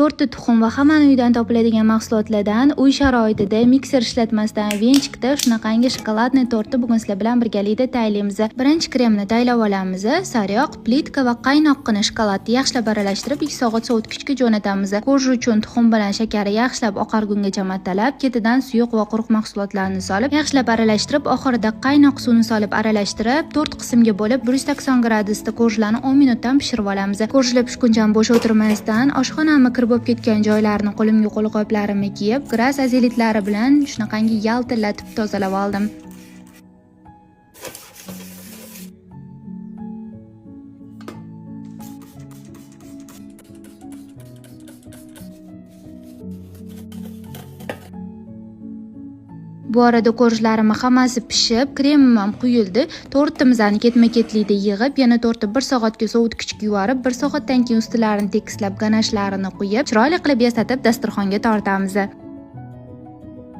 To'rtta tuxum va hammani uydan topiladigan mahsulotlardan uy sharoitida mikser ishlatmasdan venchikda shunaqangi shokoladniy tortni bugun sizlar bilan birgalikda tayyorlaymiz. Birinchi kremni tayyorlab olamiz. Sariyog', plitka va qaynoqqina shokoladni yaxshilab aralashtirib 2 soat sovutgichga jo'natamiz. Ko'rish uchun tuxum bilan shakarni yaxshilab oqargungacha matalab, ketidan suyuq va quruq mahsulotlarni solib, yaxshilab aralashtirib, oxirida qaynoq suvni solib aralashtirib, 4 qismga bo'lib 180 gradusda ko'rishlarni 10 minutdan pishirib olamiz. Ko'rishlar pishguncha bo'sh o'tirmasdan oshxonamni kirib bo'lib ketgan joylarini qo'limga qo'lqoplarimni kiyib, gras azelitlari bilan shunaqangi yaltillatib tozalab oldim. Bu arada ko'rishlarim hammasi pishib, kremim ham quyildi. Tortimizni ketma-ketlikda yig'ib, yana tortni 1 soatga sovutgichga yuborib, 1 soatdan keyin ustilarini tekislab, ganashlarini quyib, chiroyli qilib yasatib dasturxonga tortamiz.